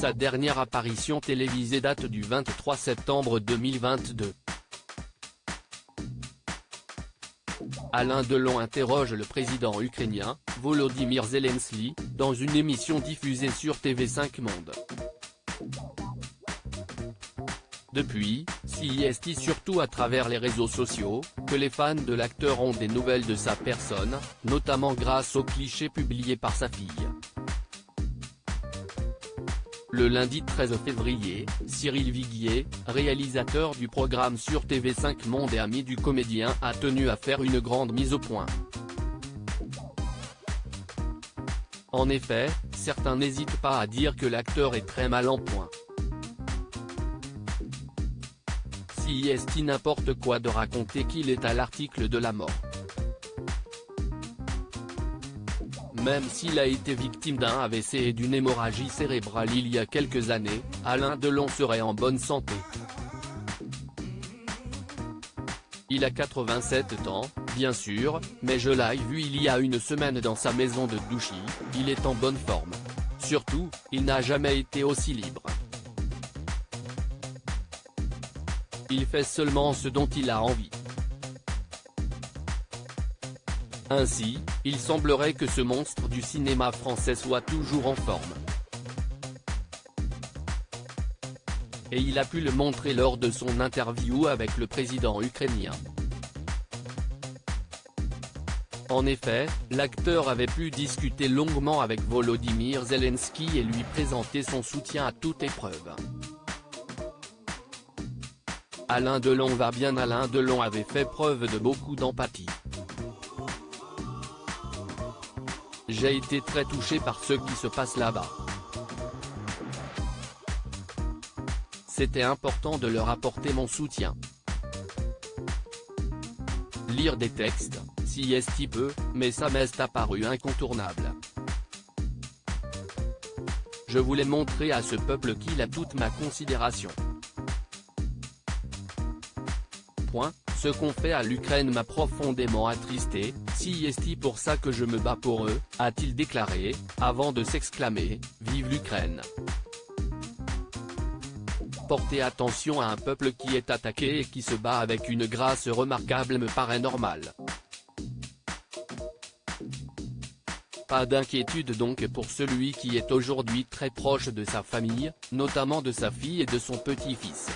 Sa dernière apparition télévisée date du 23 septembre 2022. Alain Delon interroge le président ukrainien, Volodymyr Zelensky, dans une émission diffusée sur TV5 Monde. Depuis, c'est surtout à travers les réseaux sociaux, que les fans de l'acteur ont des nouvelles de sa personne, notamment grâce aux clichés publiés par sa fille. Le lundi 13 février, Cyril Viguier, réalisateur du programme sur TV5 Monde et ami du comédien, a tenu à faire une grande mise au point. En effet, certains n'hésitent pas à dire que l'acteur est très mal en point. C'est n'importe quoi de raconter qu'il est à l'article de la mort. Même s'il a été victime d'un AVC et d'une hémorragie cérébrale il y a quelques années, Alain Delon serait en bonne santé. Il a 87 ans, bien sûr, mais je l'ai vu il y a une semaine dans sa maison de Douchy, il est en bonne forme. Surtout, il n'a jamais été aussi libre. Il fait seulement ce dont il a envie. Ainsi, il semblerait que ce monstre du cinéma français soit toujours en forme. Et il a pu le montrer lors de son interview avec le président ukrainien. En effet, l'acteur avait pu discuter longuement avec Volodymyr Zelensky et lui présenter son soutien à toute épreuve. Alain Delon va bien. Alain Delon avait fait preuve de beaucoup d'empathie. J'ai été très touché par ce qui se passe là-bas. C'était important de leur apporter mon soutien. Lire des textes, si peu, mais ça m'est apparu incontournable. Je voulais montrer à ce peuple qu'il a toute ma considération. Ce qu'on fait à l'Ukraine m'a profondément attristé, c'est pour ça que je me bats pour eux, a-t-il déclaré, avant de s'exclamer, vive l'Ukraine. Porter attention à un peuple qui est attaqué et qui se bat avec une grâce remarquable me paraît normal. Pas d'inquiétude donc pour celui qui est aujourd'hui très proche de sa famille, notamment de sa fille et de son petit-fils.